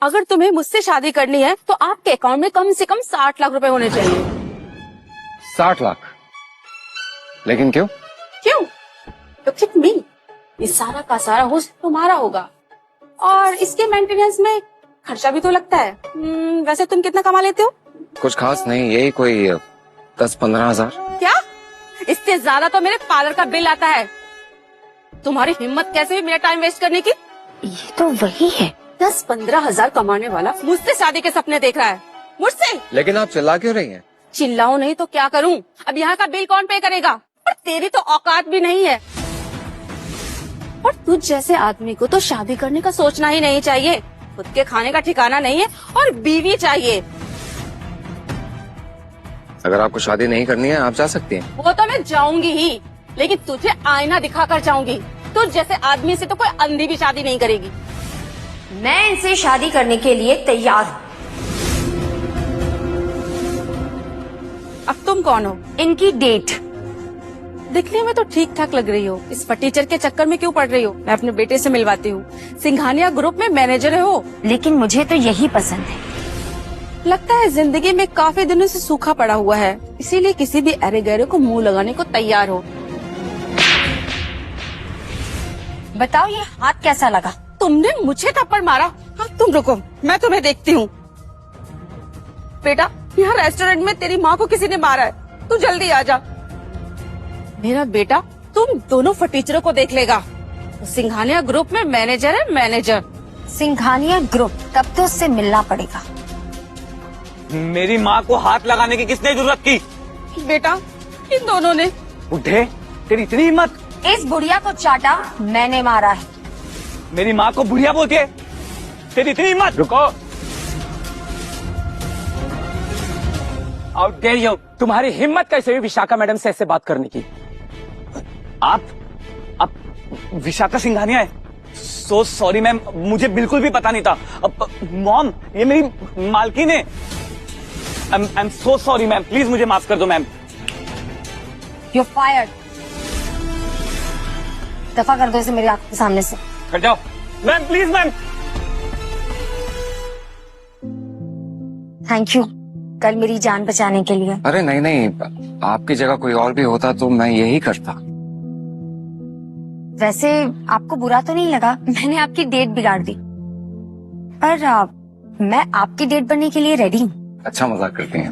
अगर तुम्हें मुझसे शादी करनी है तो आपके अकाउंट में कम से कम 60 लाख रुपए होने चाहिए। 60 लाख? लेकिन क्यों? क्यों? तो मी ये सारा का सारा हुस्न तुम्हारा होगा और इसके मेंटेनेंस में खर्चा भी तो लगता है। वैसे तुम कितना कमा लेते हो? कुछ खास नहीं, यही कोई 10-15 हजार। क्या? इससे ज्यादा तो मेरे पार्लर का बिल आता है। तुम्हारी हिम्मत कैसे हुई मेरा टाइम वेस्ट करने की? ये तो वही है। 10-15 हजार कमाने वाला मुझसे शादी के सपने देख रहा है, मुझसे। लेकिन आप चिल्ला क्यों रही हैं? चिल्लाऊं नहीं तो क्या करूं? अब यहाँ का बिल कौन पे करेगा? और तेरी तो औकात भी नहीं है। और तुझ जैसे आदमी को तो शादी करने का सोचना ही नहीं चाहिए। खुद के खाने का ठिकाना नहीं है और बीवी चाहिए। अगर आपको शादी नहीं करनी है आप जा सकती हैं। वो तो मैं जाऊंगी ही, लेकिन तुझे आईना दिखाकर जाऊंगी। तुझ जैसे आदमी से तो कोई अंधी भी शादी नहीं करेगी। मैं इनसे शादी करने के लिए तैयार हूँ। अब तुम कौन हो? इनकी डेट। दिखने में तो ठीक ठाक लग रही हो, इस फटीचर के चक्कर में क्यों पड़ रही हो? मैं अपने बेटे से मिलवाती हूँ। सिंघानिया ग्रुप में मैनेजर हो। लेकिन मुझे तो यही पसंद है। लगता है जिंदगी में काफी दिनों से सूखा पड़ा हुआ है, इसीलिए किसी भी अरे गहरे को मुंह लगाने को तैयार हो। बताओ ये हाथ कैसा लगा? तुमने मुझे थप्पड़ मारा? हाँ, तुम रुको, मैं तुम्हें देखती हूँ। बेटा, यहाँ रेस्टोरेंट में तेरी माँ को किसी ने मारा है, तू जल्दी आ जा। मेरा बेटा तुम दोनों फटीचरों को देख लेगा। सिंघानिया ग्रुप में मैनेजर है, मैनेजर। सिंघानिया ग्रुप? तब तो उससे मिलना पड़ेगा। मेरी माँ को हाथ लगाने की किसने जरूरत की? बेटा, इन दोनों ने। बुढ़े, तेरी इतनी हिम्मत? इस बुढ़िया को चाटा मैंने मारा है। मेरी माँ को बुढ़िया बोलती है? तेरी इतनी हिम्मत? रुको। How dare you! तुम्हारी हिम्मत कैसे हुई विशाखा मैडम से ऐसे बात करने की? आप विशाखा सिंघानिया है? सो सॉरी मैम, मुझे बिल्कुल भी पता नहीं था। मॉम, ये मेरी मालकिन है। I am so sorry ma'am, please मुझे माफ कर दो मैम। You fired. दफा कर दो इसे मेरी आंखों के सामने से। हट जाओ ma'am, please ma'am. Thank you कल मेरी जान बचाने के लिए। अरे नहीं नहीं, आपकी जगह कोई और भी होता तो मैं यही करता। वैसे आपको बुरा तो नहीं लगा मैंने आपकी डेट बिगाड़ दी? पर मैं आपकी डेट बनने के लिए रेडी हूँ। अच्छा मजाक करती हैं।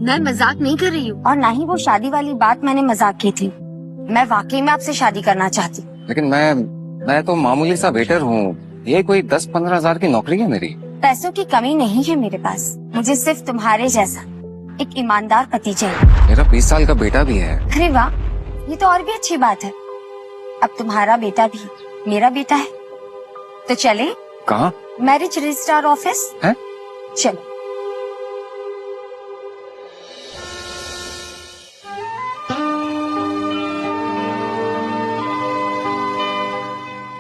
मैं मजाक नहीं कर रही हूँ, और ना ही वो शादी वाली बात मैंने मजाक की थी। मैं वाकई में आपसे शादी करना चाहती हूँ। लेकिन मैं तो मामूली सा वेटर हूँ, ये कोई 10-15 हजार की नौकरी है मेरी। पैसों की कमी नहीं है मेरे पास, मुझे सिर्फ तुम्हारे जैसा एक ईमानदार पति चाहिए। मेरा 20 साल का बेटा भी है। अरे वाह, ये तो और भी अच्छी बात है। अब तुम्हारा बेटा भी मेरा बेटा है, तो चले? कहाँ? मैरिज रजिस्ट्रार ऑफिस है? चलो।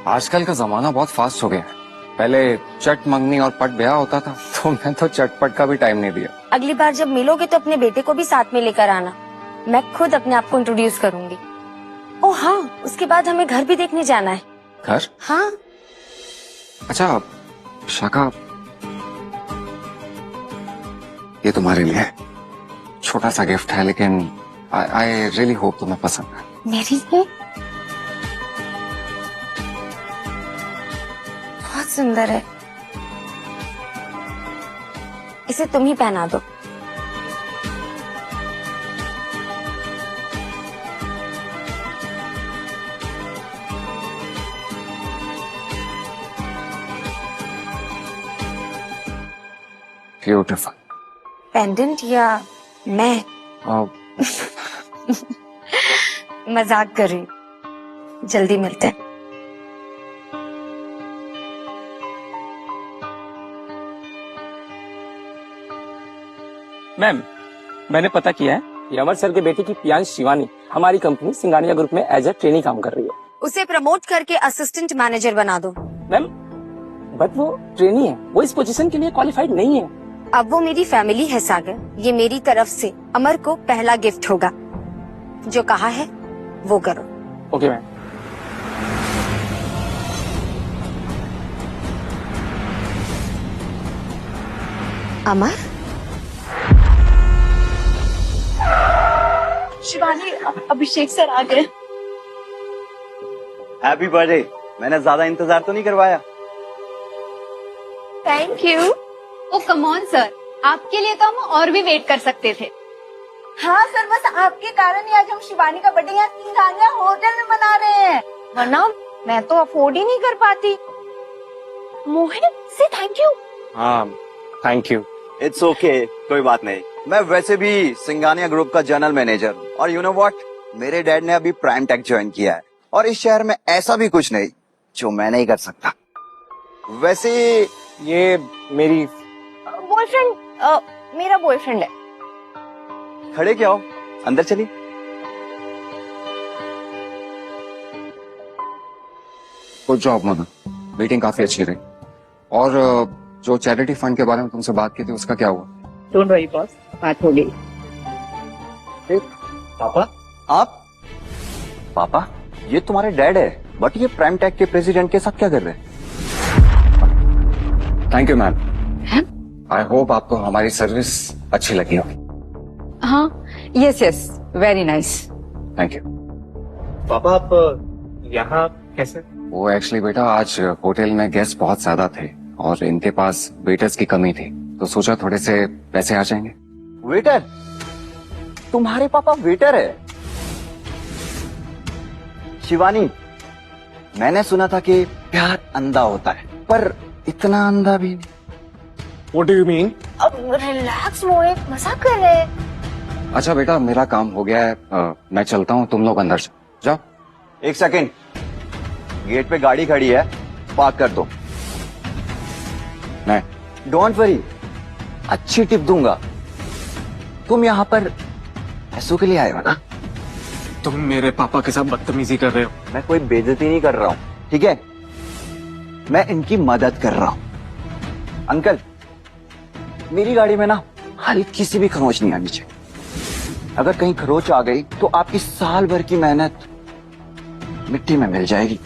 आजकल का जमाना बहुत फास्ट हो गया है। पहले चट मंगनी और पट ब्याह होता था, तो मैं तो चटपट का भी टाइम नहीं दिया। अगली बार जब मिलोगे तो अपने बेटे को भी साथ में लेकर आना। मैं खुद अपने आप को इंट्रोड्यूस करूंगी। ओह हाँ, उसके बाद हमें घर भी देखने जाना है। घर? हाँ। अच्छा शाखा, ये तुम्हारे लिए छोटा सा गिफ्ट है, लेकिन आई रियली होप तुम्हें पसंद है। मेरी लिए? बहुत सुंदर है, इसे तुम ही पहना दो। ब्यूटीफुल। पेंडेंट या मैं? मजाक कर रही हूँ। जल्दी मिलते हैं। मैम, मैंने पता किया है, ये अमर सर के बेटे की पियांश शिवानी हमारी कंपनी सिंघानिया ग्रुप में एज ए ट्रेनी काम कर रही है। उसे प्रमोट करके असिस्टेंट मैनेजर बना दो। मैम, बट वो ट्रेनी है, वो इस पोजीशन के लिए क्वालिफाइड नहीं है। अब वो मेरी फैमिली है सागर, ये मेरी तरफ से अमर को पहला गिफ्ट होगा। जो कहा है वो करो। Okay ma'am. Amar, Shivani, Abhishek sir आ गए। Happy birthday. मैंने ज्यादा इंतजार तो नहीं करवाया। Thank you. Oh come on sir, आपके लिए तो हम और भी वेट कर सकते थे। हाँ सर, बस आपके कारण ही आज हम शिवानी का बर्थडे यहाँ सिंघानिया होटल में मना रहे हैं, वरना मैं तो अफोर्ड ही नहीं कर पाती। मोहित, से थैंक यू। हाँ, थैंक यू। इट्स ओके, कोई बात नहीं। मैं वैसे भी सिंघानिया ग्रुप का जनरल मैनेजर हूँ, और यू नो व्हाट, मेरे डैड ने अभी प्राइम टेक ज्वाइन किया है, और इस शहर में ऐसा भी कुछ नहीं जो मैं नहीं कर सकता। वैसे ये मेरी बॉयफ्रेंड, मेरा बॉयफ्रेंड है। खड़े क्या हो, अंदर चलिए। गुड जॉब मदन, मीटिंग काफी अच्छी रही। और जो चैरिटी फंड के बारे में तुमसे बात की थी उसका क्या हुआ? डोंट वरी बॉस, बात हो गई। पापा? आप? पापा, ये तुम्हारे डैड है, बट ये प्राइम टेक के प्रेसिडेंट के साथ क्या कर रहे हैं? Thank you ma'am. I hope आपको हमारी सर्विस अच्छी लगी होगी। हाँ, yes, very nice. Thank you. पापा, आप यहाँ कैसे? वो एक्चुअली बेटा आज होटल में गेस्ट बहुत ज्यादा थे और इनके पास वेटर्स की कमी थी, तो सोचा थोड़े से पैसे आ जाएंगे। वेटर? तुम्हारे पापा वेटर है? शिवानी, मैंने सुना था कि प्यार अंधा होता है, पर इतना अंधा भी नहीं। What do you mean? अब रिलैक्स मोहित, मजाक कर रहे हैं। अच्छा बेटा, मेरा काम हो गया है, मैं चलता हूँ, तुम लोग अंदर जाओ। एक सेकंड, गेट पे गाड़ी खड़ी है, पार्क कर दो। नहीं, डोंट वरी, अच्छी टिप दूंगा। तुम यहाँ पर पैसों के लिए आए हो ना? तुम मेरे पापा के साथ बदतमीजी कर रहे हो। मैं कोई बेइज्जती नहीं कर रहा हूँ, ठीक है? मैं इनकी मदद कर रहा हूँ। अंकल, मेरी गाड़ी में ना हल्की सी भी खरोंच नहीं आनी चाहिए। अगर कहीं खरोंच आ गई तो आपकी साल भर की मेहनत मिट्टी में मिल जाएगी।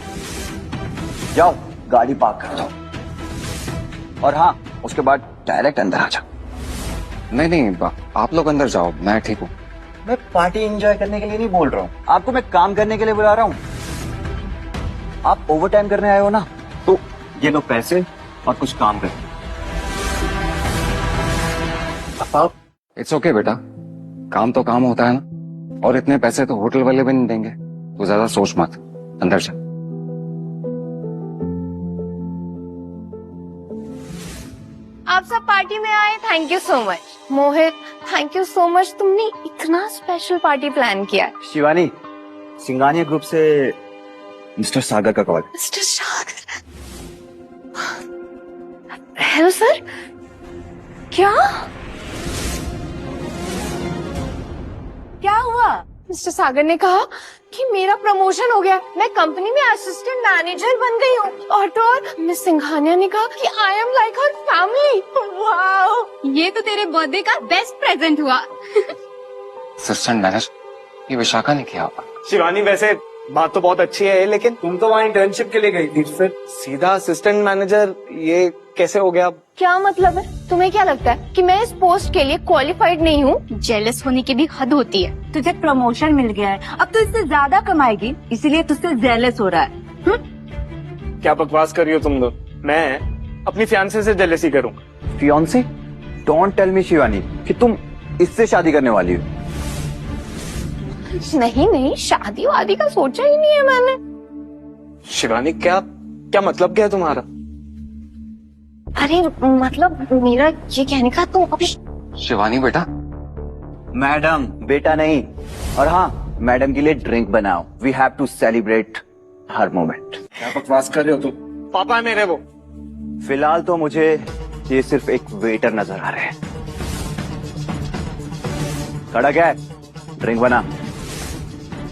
जाओ, गाड़ी पार्क कर दो, और हाँ, उसके बाद डायरेक्ट अंदर आ जाओ। नहीं, आप लोग अंदर जाओ, मैं ठीक हूँ। मैं पार्टी एंजॉय करने के लिए नहीं बोल रहा हूँ, आपको मैं काम करने के लिए बुला रहा हूँ। आप ओवर टाइम करने आए हो ना, तो ये लो पैसे और कुछ काम करो। पापा, इट्स ओके बेटा, काम तो काम होता है ना, और इतने पैसे तो होटल वाले भी नहीं देंगे, तो ज्यादा सोच मत, अंदर जा। आप सब पार्टी में आए, thank you so much. Mohit, thank you so much, तुमने इतना स्पेशल पार्टी प्लान किया। शिवानी, सिंघानिया ग्रुप से मिस्टर सागर का कॉल। मिस्टर सागर, हेलो सर। क्या हुआ? मिस्टर सागर ने कहा कि मेरा प्रमोशन हो गया, मैं कंपनी में असिस्टेंट मैनेजर बन गई हूँ, और तो और मिस सिंघानिया ने कहा कि I am like her family. Wow, ये तो तेरे बर्थडे का बेस्ट प्रेजेंट हुआ। असिस्टेंट मैनेजर, ये विशाखा ने किया होगा। शिवानी, वैसे बात तो बहुत अच्छी है, लेकिन तुम तो वहाँ इंटर्नशिप के लिए गई थी, फिर सीधा असिस्टेंट मैनेजर, ये कैसे हो गया? क्या मतलब है? तुम्हें क्या लगता है कि मैं इस पोस्ट के लिए क्वालिफाइड नहीं हूँ? जेलस होने की भी हद होती है। तुझे प्रमोशन मिल गया है, अब तो इससे ज्यादा कमाएगी, इसीलिए तुझसे जेलस हो रहा है। क्या बकवास कर रही हो तुम लोग? मैं अपनी फियांसे से जेलसी करूंगा? Fiance? Don't tell me Shivani कि तुम इससे शादी करने वाली हो। नहीं, शादी वादी का सोचा ही नहीं है मैंने। शिवानी, क्या मतलब क्या है तुम्हारा? अरे मतलब मेरा ये कहने का, तो अभी शिवानी बेटा, मैडम, बेटा नहीं। और हाँ, मैडम के लिए ड्रिंक बनाओ, वी हैव टू सेलिब्रेट हर मोमेंट। क्या बकवास कर रहे हो तुम? पापा है मेरे वो। फिलहाल तो मुझे ये सिर्फ एक वेटर नजर आ रहे हैं। खड़ा क्या है? ड्रिंक बना।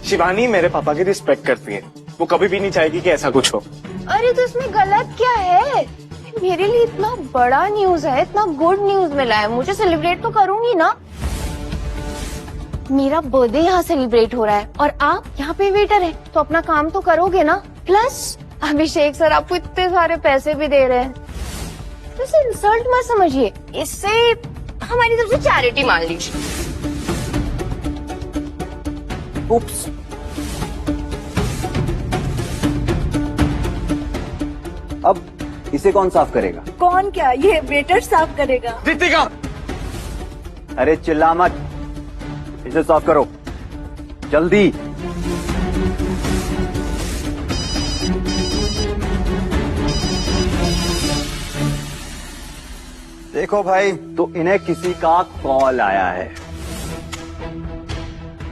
शिवानी मेरे पापा की रिस्पेक्ट करती है, वो कभी भी नहीं चाहेगी कि ऐसा कुछ हो। अरे तो इसमें गलत क्या है? मेरे लिए इतना बड़ा न्यूज है, इतना गुड न्यूज मिला है, मुझे सेलिब्रेट तो करूंगी ना। मेरा बर्थडे यहाँ सेलिब्रेट हो रहा है और आप यहाँ पे वेटर हैं, तो अपना काम तो करोगे ना। प्लस अभिषेक सर आपको इतने सारे पैसे भी दे रहे हैं। तो इसे इंसल्ट मत समझिए, इससे हमारी तरफ से चैरिटी मान लीजिए। उप्स। अब इसे कौन साफ करेगा? कौन क्या, ये वेटर साफ करेगा। रितिका, अरे चिल्ला मत, इसे साफ करो जल्दी। देखो भाई, तो इन्हें किसी का कॉल आया है।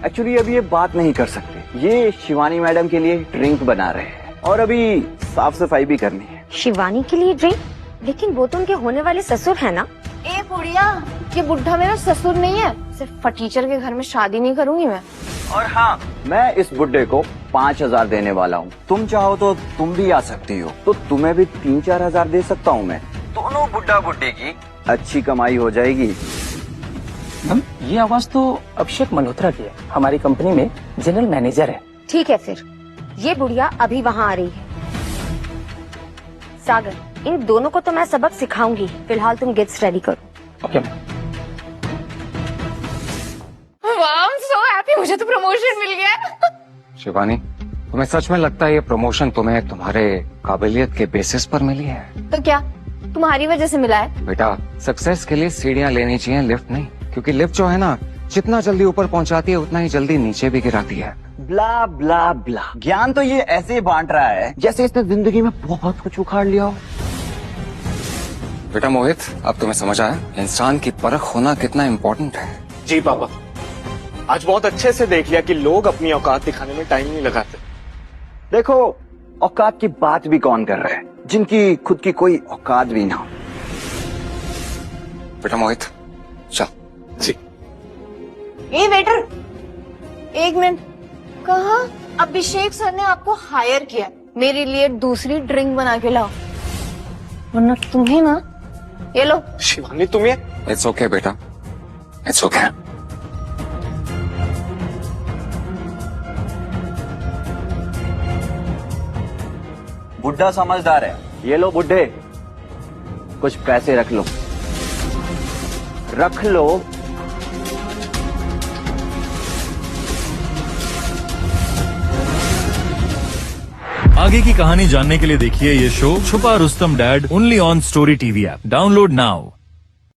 एक्चुअली अभी ये बात नहीं कर सकते, ये शिवानी मैडम के लिए ड्रिंक बना रहे हैं और अभी साफ सफाई भी करनी है। शिवानी के लिए ड्रिंक? लेकिन वो तो उनके होने वाले ससुर है ना। ए बुढ़िया, ये बुढ़ा मेरा ससुर नहीं है, सिर्फ फटीचर के घर में शादी नहीं करूंगी मैं। और हाँ, मैं इस बुड्ढे को 5,000 देने वाला हूँ। तुम चाहो तो तुम भी आ सकती हो, तो तुम्हें भी 3-4 हजार दे सकता हूँ मैं। दोनों बुड्ढा बुड्ढे की अच्छी कमाई हो जाएगी। मैम, ये आवाज तो अभिषेक मल्होत्रा की है, हमारी कंपनी में जनरल मैनेजर है। ठीक है फिर, ये बुढ़िया अभी वहाँ आ रही है। सागर, इन दोनों को तो मैं सबक सिखाऊंगी, फिलहाल तुम गिफ्ट्स रेडी करो। Okay ma'am. वाह, आई एम सो हैप्पी, मुझे तो प्रमोशन मिल गया। शिवानी, तुम्हें सच में लगता है ये प्रमोशन तुम्हें तुम्हारे काबिलियत के बेसिस पर मिली है? तो क्या तुम्हारी वजह से मिला है? बेटा, सक्सेस के लिए सीढ़ियां लेनी चाहिए, लिफ्ट नहीं, क्योंकि लिफ्ट जो है ना, जितना जल्दी ऊपर पहुंचाती है उतना ही जल्दी नीचे भी गिराती है। ब्ला ब्ला ब्ला, ज्ञान तो ये ऐसे ही बांट रहा है जैसे इसने जिंदगी में बहुत कुछ उखाड़ लिया हो। बेटा मोहित, अब तुम्हें समझ आया इंसान की परख होना कितना इम्पोर्टेंट है। जी पापा, आज बहुत अच्छे से देख लिया कि लोग अपनी औकात दिखाने में टाइम नहीं लगाते। देखो, औकात की बात भी कौन कर रहा है जिनकी खुद की कोई औकात भी ना हो। बेटा मोहित, चल। जी। ए वेटर, एक मिनट, कहा अभिषेक सर ने आपको हायर किया, मेरे लिए दूसरी ड्रिंक बना के लाओ, वरना तुम्हें ना। ये लो। शिवानी, तुम ये? इट्स ओके बेटा, इट्स ओके। बुड्ढा समझदार है। ये लो बुड्ढे, कुछ पैसे रख लो, रख लो। आगे की कहानी जानने के लिए देखिए ये शो छुपा Rustam dad only on story TV app. Download now.